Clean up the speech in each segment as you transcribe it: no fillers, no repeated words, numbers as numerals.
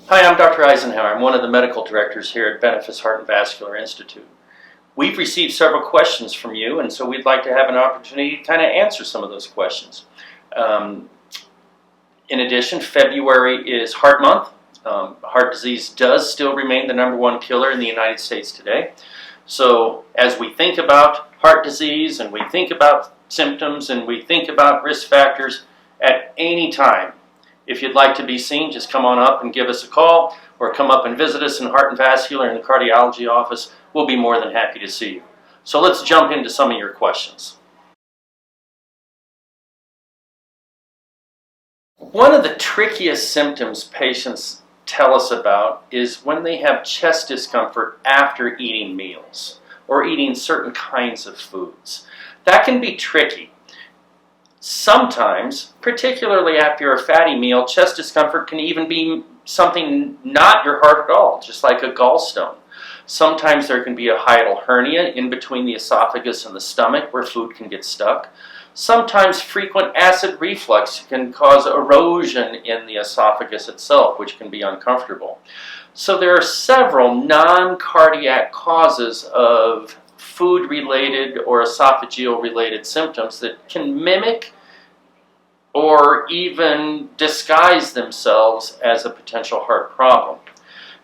Hi, I'm Dr. Eisenhauer. I'm one of the medical directors here at Benefis Heart and Vascular Institute. We've received several questions from you, and so we'd like to have an opportunity to kind of answer some of those questions. In addition, February is Heart Month. Heart disease does still remain the #1 killer in the United States today. So as we think about heart disease and we think about symptoms and we think about risk factors at any time, if you'd like to be seen, just come on up and give us a call or come up and visit us in Heart and Vascular in the cardiology office. We'll be more than happy to see you. So let's jump into some of your questions. One of the trickiest symptoms patients tell us about is when they have chest discomfort after eating meals or eating certain kinds of foods. That can be tricky. Sometimes, particularly after a fatty meal, chest discomfort can even be something not your heart at all, just like a gallstone. Sometimes there can be a hiatal hernia in between the esophagus and the stomach where food can get stuck. Sometimes frequent acid reflux can cause erosion in the esophagus itself, which can be uncomfortable. So there are several non-cardiac causes of food-related or esophageal-related symptoms that can mimic or even disguise themselves as a potential heart problem.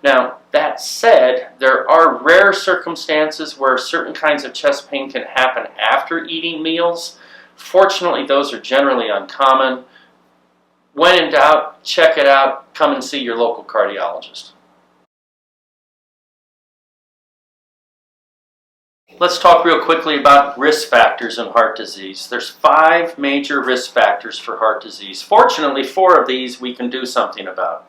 Now, that said, there are rare circumstances where certain kinds of chest pain can happen after eating meals. Fortunately, those are generally uncommon. When in doubt, check it out. Come and see your local cardiologist. Let's talk real quickly about risk factors in heart disease. There's 5 major risk factors for heart disease. Fortunately, 4 of these we can do something about.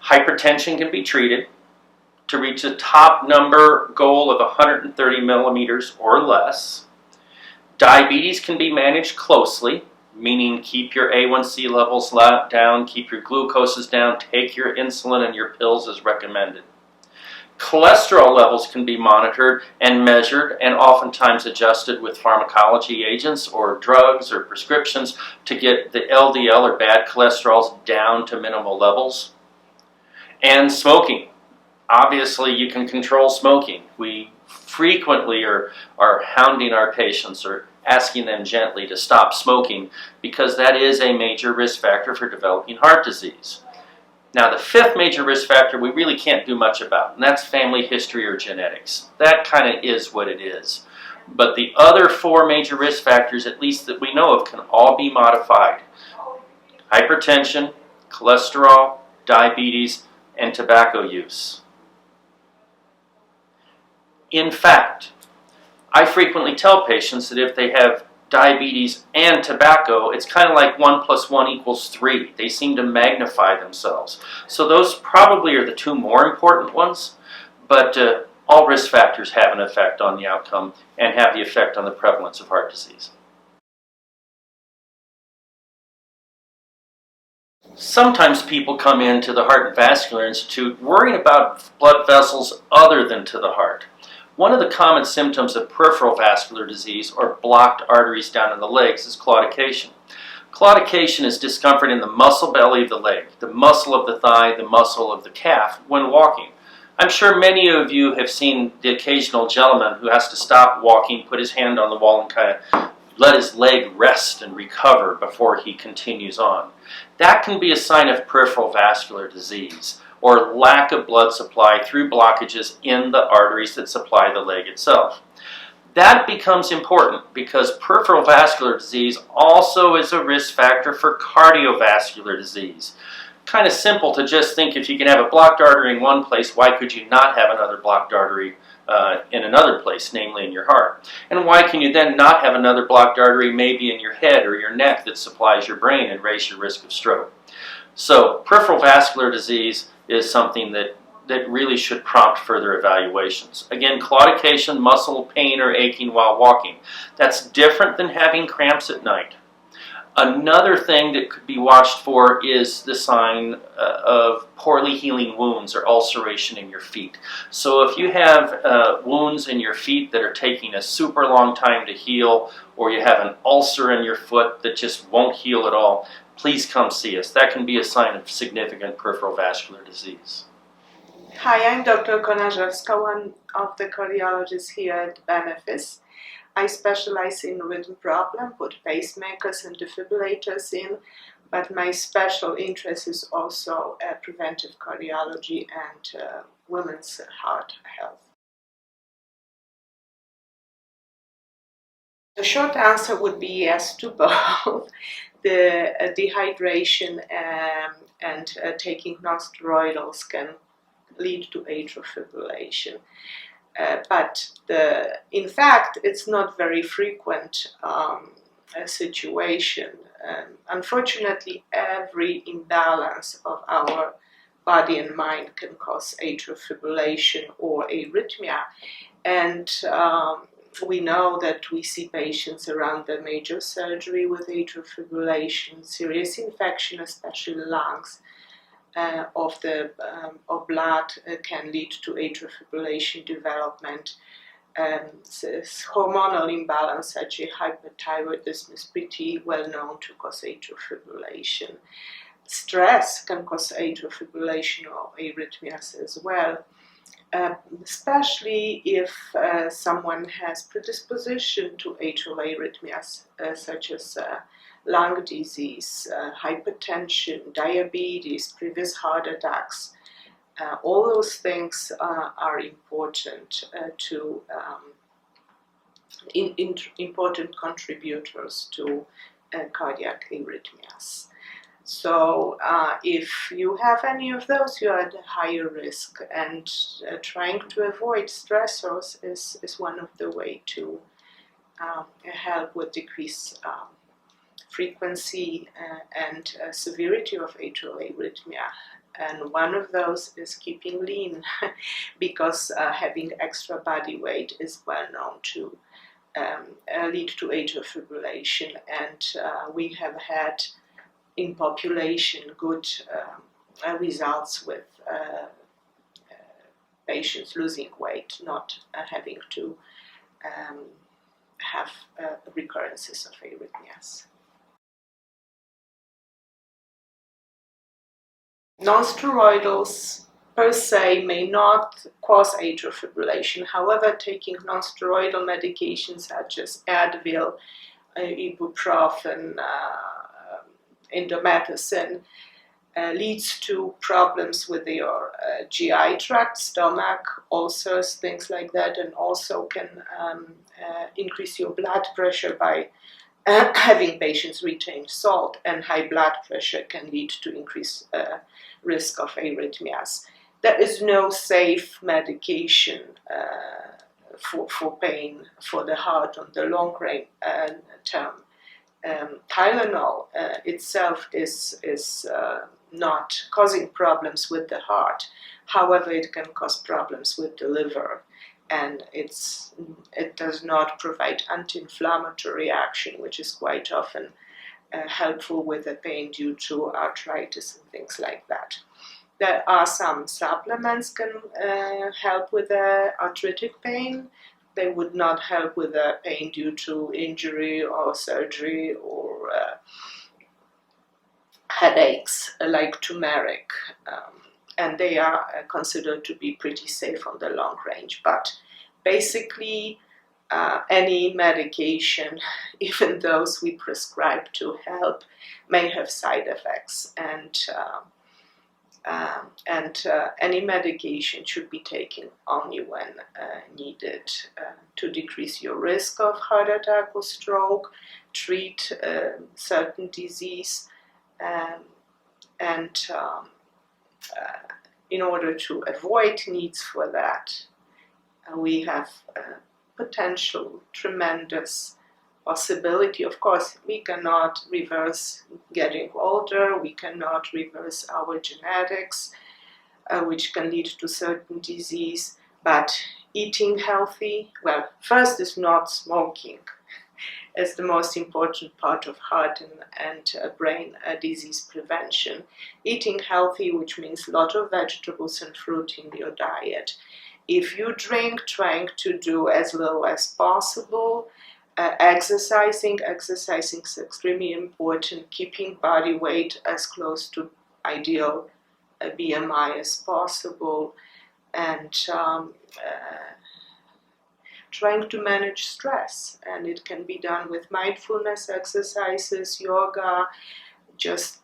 Hypertension can be treated to reach a top number goal of 130 millimeters or less. Diabetes can be managed closely, meaning keep your A1C levels down, keep your glucoses down, take your insulin and your pills as recommended. Cholesterol levels can be monitored and measured and oftentimes adjusted with pharmacology agents or drugs or prescriptions to get the LDL or bad cholesterols down to minimal levels. And smoking. Obviously, you can control smoking. We frequently are hounding our patients or asking them gently to stop smoking because that is a major risk factor for developing heart disease. Now, the 5th major risk factor we really can't do much about, and that's family history or genetics. That kind of is what it is. But the other 4 major risk factors, at least that we know of, can all be modified. Hypertension, cholesterol, diabetes, and tobacco use. In fact, I frequently tell patients that if they have diabetes and tobacco, it's kind of like 1 + 1 = 3. They seem to magnify themselves. So those probably are the 2 more important ones, but all risk factors have an effect on the outcome and have the effect on the prevalence of heart disease. Sometimes people come into the Heart and Vascular Institute worrying about blood vessels other than to the heart. One of the common symptoms of peripheral vascular disease, or blocked arteries down in the legs, is claudication. Claudication is discomfort in the muscle belly of the leg, the muscle of the thigh, the muscle of the calf when walking. I'm sure many of you have seen the occasional gentleman who has to stop walking, put his hand on the wall and kind of let his leg rest and recover before he continues on. That can be a sign of peripheral vascular disease, or lack of blood supply through blockages in the arteries that supply the leg itself. That becomes important because peripheral vascular disease also is a risk factor for cardiovascular disease. Kind of simple to just think if you can have a blocked artery in one place, why could you not have another blocked artery in another place, namely in your heart? And why can you then not have another blocked artery maybe in your head or your neck that supplies your brain and raise your risk of stroke? So peripheral vascular disease is something that really should prompt further evaluations. Again, claudication, muscle pain or aching while walking. That's different than having cramps at night. Another thing that could be watched for is the sign of poorly healing wounds or ulceration in your feet. So if you have wounds in your feet that are taking a super long time to heal, or you have an ulcer in your foot that just won't heal at all, please come see us. That can be a sign of significant peripheral vascular disease. Hi, I'm Dr. Konarzewska, one of the cardiologists here at Benefis. I specialize in rhythm problem, put pacemakers and defibrillators in, but my special interest is also preventive cardiology and women's heart health. The short answer would be yes to both. The dehydration and taking non-steroidals can lead to atrial fibrillation. But in fact, it's not very frequent situation. Unfortunately, every imbalance of our body and mind can cause atrial fibrillation or arrhythmia. And we know that we see patients around the major surgery with atrial fibrillation, serious infection, especially lungs, of blood can lead to atrial fibrillation development. Hormonal imbalance such as hyperthyroidism is pretty well known to cause atrial fibrillation. Stress can cause atrial fibrillation or arrhythmias as well, especially if someone has predisposition to atrial arrhythmias such as lung disease, hypertension, diabetes, previous heart attacks. All those things are important important contributors to cardiac arrhythmias. So if you have any of those, you are at a higher risk, and trying to avoid stressors is one of the ways to help with decrease frequency and severity of atrial arrhythmia. And one of those is keeping lean, because having extra body weight is well known to lead to atrial fibrillation. And we have had in population good results with patients losing weight, not having to have recurrences of arrhythmias. Non-steroidals per se may not cause atrial fibrillation. However, taking non-steroidal medications such as Advil, ibuprofen, indomethacin leads to problems with your GI tract, stomach, ulcers, things like that, and also can increase your blood pressure by having patients retain salt, and high blood pressure can lead to increased risk of arrhythmias. There is no safe medication for pain for the heart on the long range term. Tylenol itself is not causing problems with the heart. However, it can cause problems with the liver, and it does not provide anti-inflammatory action, which is quite often helpful with the pain due to arthritis and things like that. There are some supplements can help with the arthritic pain. They would not help with the pain due to injury or surgery or headaches, like turmeric. And they are considered to be pretty safe on the long range. But basically, any medication, even those we prescribe to help, may have side effects. And any medication should be taken only when needed to decrease your risk of heart attack or stroke, treat certain disease, and in order to avoid needs for that, we have potential tremendous possibility. Of course, we cannot reverse getting older, we cannot reverse our genetics, which can lead to certain disease, but eating healthy, well, first is not smoking, is the most important part of heart and brain disease prevention. Eating healthy, which means a lot of vegetables and fruit in your diet. If you drink, trying to do as little as possible, Exercising is extremely important, keeping body weight as close to ideal BMI as possible, and trying to manage stress. And it can be done with mindfulness exercises, yoga, just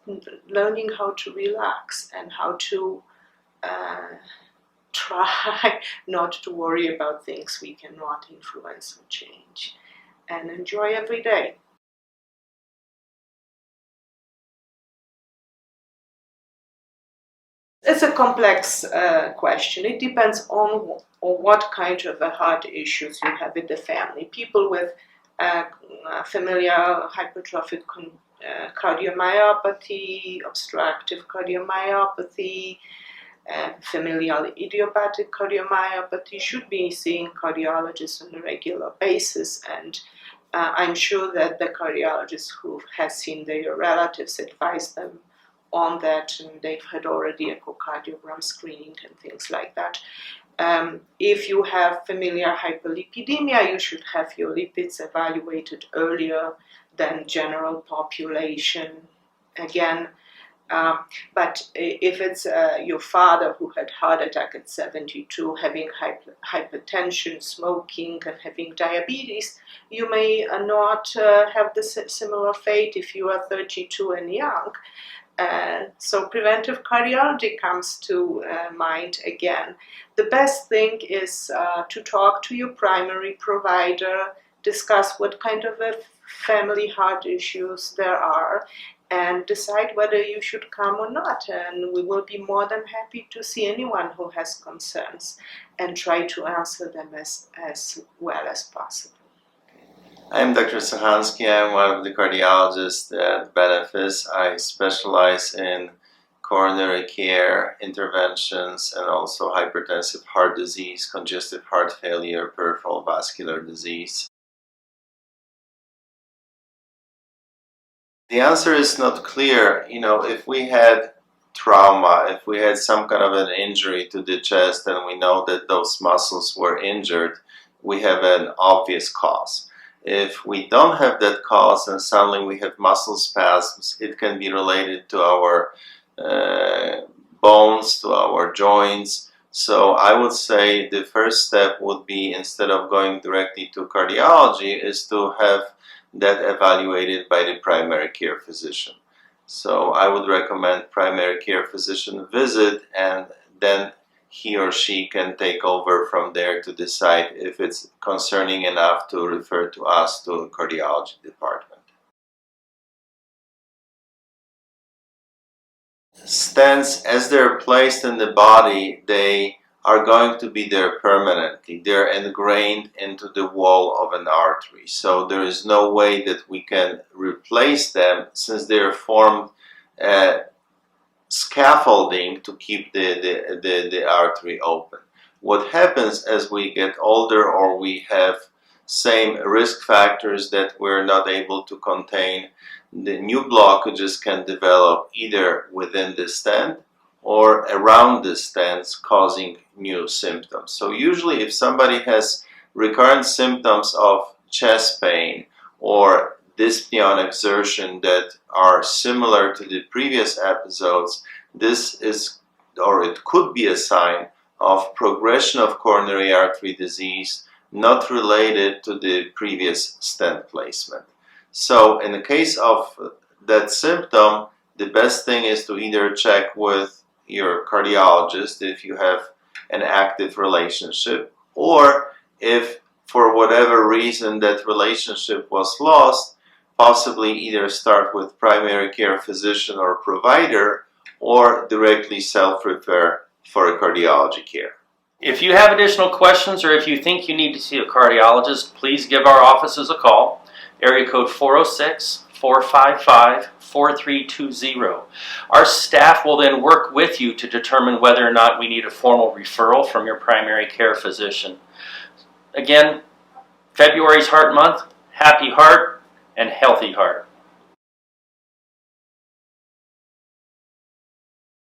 learning how to relax and how to try not to worry about things we cannot influence or change, and enjoy every day. It's a complex question. It depends on what kind of heart issues you have in the family. People with familial hypertrophic cardiomyopathy, obstructive cardiomyopathy, familial idiopathic cardiomyopathy should be seeing cardiologists on a regular basis, and I'm sure that the cardiologist who has seen their relatives advise them on that, and they've had already echocardiogram screening and things like that. If you have familial hyperlipidemia, you should have your lipids evaluated earlier than general population. Again, but if it's your father who had heart attack at 72, having hypertension, smoking, and having diabetes, you may not have the similar fate if you are 32 and young. So preventive cardiology comes to mind again. The best thing is to talk to your primary provider, discuss what kind of family heart issues there are, and decide whether you should come or not. And we will be more than happy to see anyone who has concerns and try to answer them as well as possible. I'm Dr. Sochanski. I'm one of the cardiologists at Benefis. I specialize in coronary care, interventions, and also hypertensive heart disease, congestive heart failure, peripheral vascular disease. The answer is not clear. If we had trauma, if we had some kind of an injury to the chest and we know that those muscles were injured, we have an obvious cause. If we don't have that cause and suddenly we have muscle spasms, it can be related to our bones, to our joints. So I would say the first step would be, instead of going directly to cardiology, is to have that evaluated by the primary care physician. So I would recommend primary care physician visit, and then he or she can take over from there to decide if it's concerning enough to refer to us to a cardiology department. Stents, as they're placed in the body, they are going to be there permanently. They're ingrained into the wall of an artery. So there is no way that we can replace them, since they're formed scaffolding to keep the artery open. What happens as we get older, or we have same risk factors that we're not able to contain, the new blockages can develop either within the stent or around the stents, causing new symptoms. So usually if somebody has recurrent symptoms of chest pain or dyspnea on exertion that are similar to the previous episodes, this is, or it could be, a sign of progression of coronary artery disease not related to the previous stent placement. So in the case of that symptom, the best thing is to either check with your cardiologist if you have an active relationship, or if for whatever reason that relationship was lost, possibly either start with primary care physician or provider, or directly self-refer for a cardiology care. If you have additional questions, or if you think you need to see a cardiologist, please give our offices a call. Area code 406-455-4320. Our staff will then work with you to determine whether or not we need a formal referral from your primary care physician. Again, February's Heart Month. Happy heart and healthy heart.